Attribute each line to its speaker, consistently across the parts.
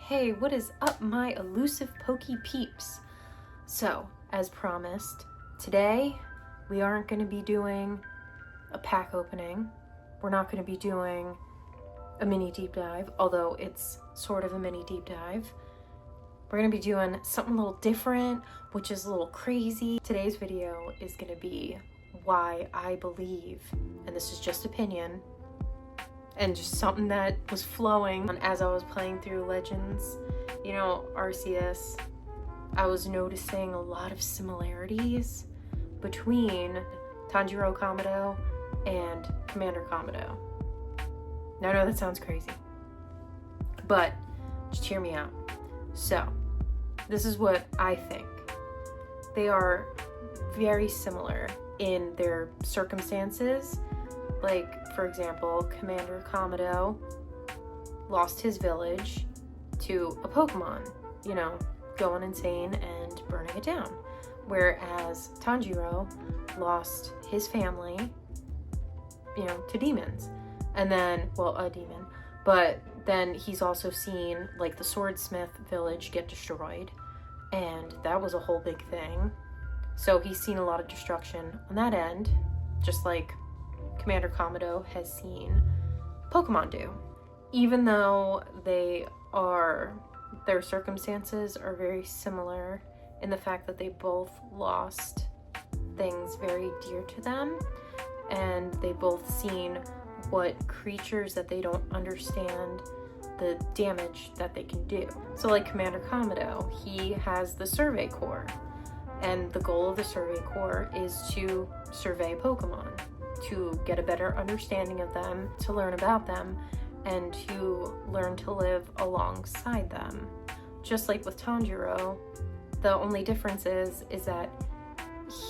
Speaker 1: Hey, what is up, my elusive pokey peeps? So, as promised, today we aren't going to be doing a pack opening. We're not going to be doing a mini deep dive, although it's sort of a mini deep dive. We're going to be doing something a little different, which is a little crazy. Today's video is going to be why I believe, and this is just opinion, and just something that was flowing as I was playing through Legends, RCS. I was noticing a lot of similarities between Tanjiro Kamado and Commander Kamado. Now I know that sounds crazy, but just hear me out. So, this is what I think. They are very similar in their circumstances. Like, for example, Commander Kamado lost his village to a Pokemon, going insane and burning it down. Whereas Tanjiro lost his family, to demons. And then, a demon. But then he's also seen, the Swordsmith village get destroyed. And that was a whole big thing. So he's seen a lot of destruction on that end, just like Commander Kamado has seen Pokemon do. Even though their circumstances are very similar in the fact that they both lost things very dear to them, and they both seen what creatures that they don't understand the damage that they can do. So like Commander Kamado, he has the Survey Corps, and the goal of the Survey Corps is to survey Pokemon, to get a better understanding of them, to learn about them, and to learn to live alongside them. Just like with Tanjiro, the only difference is that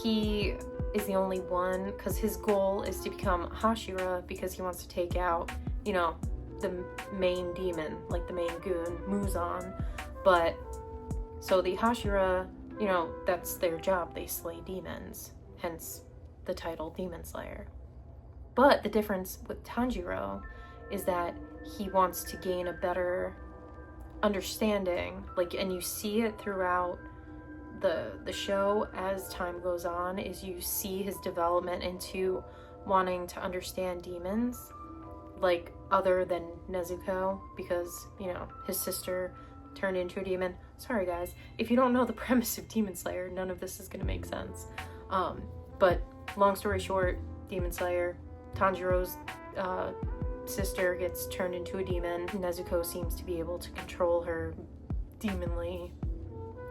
Speaker 1: he is the only one, because his goal is to become Hashira, because he wants to take out, the main demon, like the main goon, Muzan. But, so the Hashira, that's their job, they slay demons, hence the title Demon Slayer. But the difference with Tanjiro is that he wants to gain a better understanding, and you see it throughout the show as time goes on, is you see his development into wanting to understand demons, other than Nezuko, because, his sister turned into a demon. Sorry guys, if you don't know the premise of Demon Slayer, none of this is gonna make sense. But long story short, Demon Slayer, Tanjiro's sister gets turned into a demon. Nezuko seems to be able to control her demonly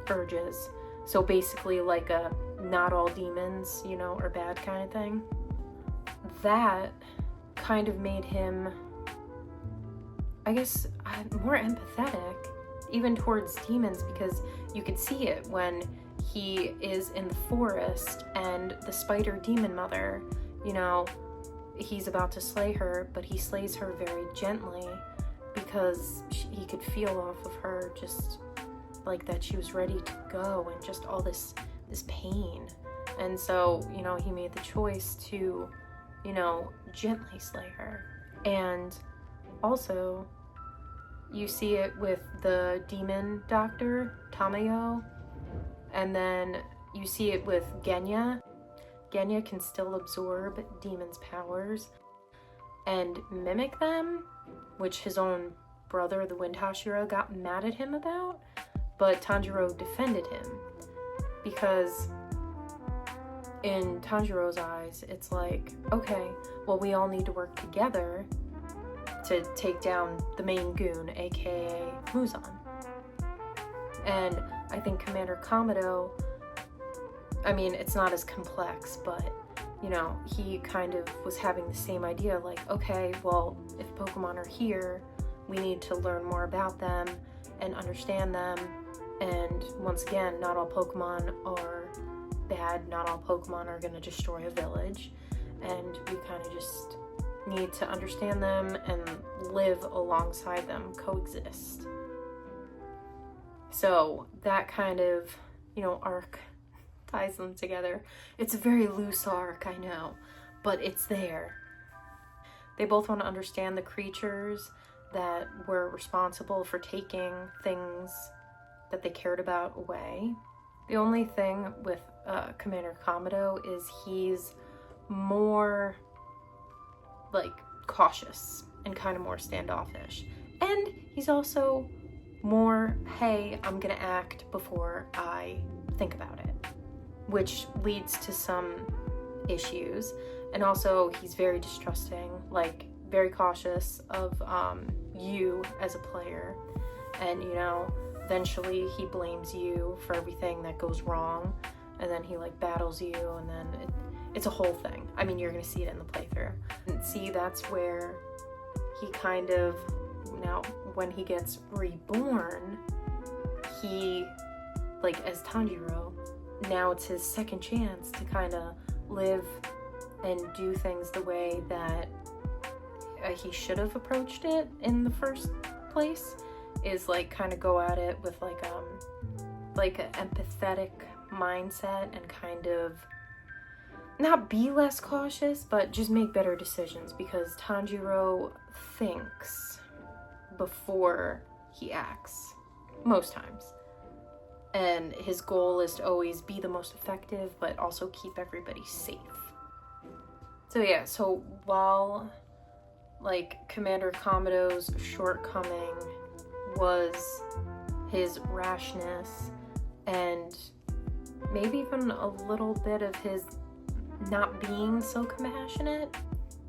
Speaker 1: urges. So basically like a not all demons, are bad kind of thing. That kind of made him, I guess, more empathetic even towards demons, because you could see it when he is in the forest and the spider demon mother, he's about to slay her, but he slays her very gently because he could feel off of her just that she was ready to go, and just all this pain. And so, he made the choice to, gently slay her. And also, you see it with the demon doctor, Tamayo, and then you see it with Genya. Genya can still absorb demons' powers and mimic them, which his own brother, the Wind Hashira, got mad at him about, but Tanjiro defended him, because in Tanjiro's eyes, it's okay, well, we all need to work together to take down the main goon, aka Muzan. And I think Commander Kamado, it's not as complex, but, he kind of was having the same idea, okay, well, if Pokemon are here, we need to learn more about them and understand them. And once again, not all Pokemon are bad, not all Pokemon are going to destroy a village, and we kind of just need to understand them and live alongside them, coexist. So that kind of, arc ties them together. It's a very loose arc, I know, but it's there. They both want to understand the creatures that were responsible for taking things that they cared about away. The only thing with Commander Kamado is he's more like cautious and kind of more standoffish. And he's also more, hey, I'm gonna act before I think about it, which leads to some issues. And also he's very distrusting, like very cautious of you as a player, and you know, eventually he blames you for everything that goes wrong, and then he like battles you, and then it's a whole thing. I mean, you're gonna see it in the playthrough. And see, that's where he kind of, now when he gets reborn, he, like as Tanjiro, now it's his second chance to kind of live and do things the way that he should have approached it in the first place, is like kind of go at it with like an empathetic mindset and kind of not be less cautious, but just make better decisions, because Tanjiro thinks before he acts most times, and his goal is to always be the most effective but also keep everybody safe. So yeah, so while like Commander Kamado's shortcoming was his rashness and maybe even a little bit of his not being so compassionate,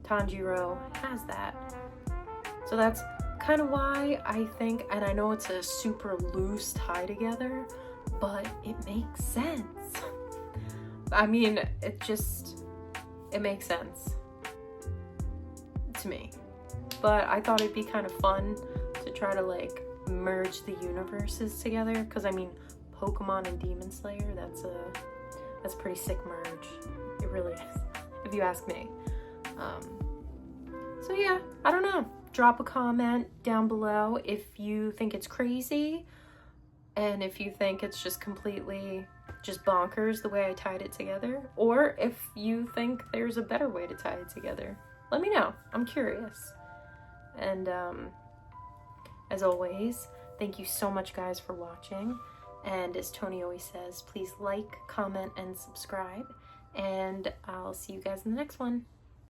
Speaker 1: Tanjiro has that. So that's kind of why I think, and I know it's a super loose tie together, but it makes sense. I mean, it makes sense to me. But I thought it'd be kind of fun to try to like merge the universes together, because I mean, Pokemon and Demon Slayer, that's a pretty sick merge. It really is, if you ask me. So yeah, I don't know. Drop a comment down below if you think it's crazy, and if you think it's just completely just bonkers the way I tied it together, or if you think there's a better way to tie it together. Let me know. I'm curious. And as always, thank you so much, guys, for watching. And as Tony always says, please like, comment, and subscribe. And I'll see you guys in the next one.